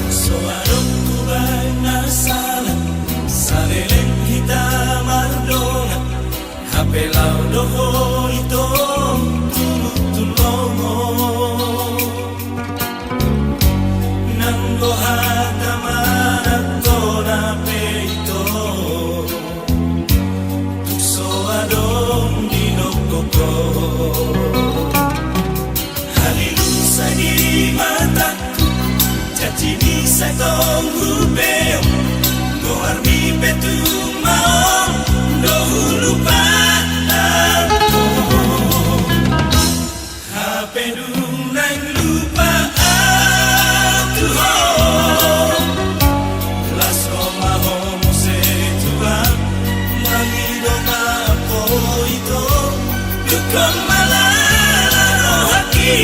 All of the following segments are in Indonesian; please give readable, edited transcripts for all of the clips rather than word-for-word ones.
So adong kubay na sala sa leleng hitam ardonga hapelaw doho ito tulong mo nang gohat naman ato na peito tukso adong dinokoko halilu sa mataku jatini sa tong rupeo no armi betu mau no lupa aku hapedu nang lupa aku las roma homo se tua mangido mapo ito dukon malala rohaki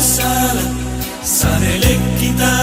Salah, sa lelek kita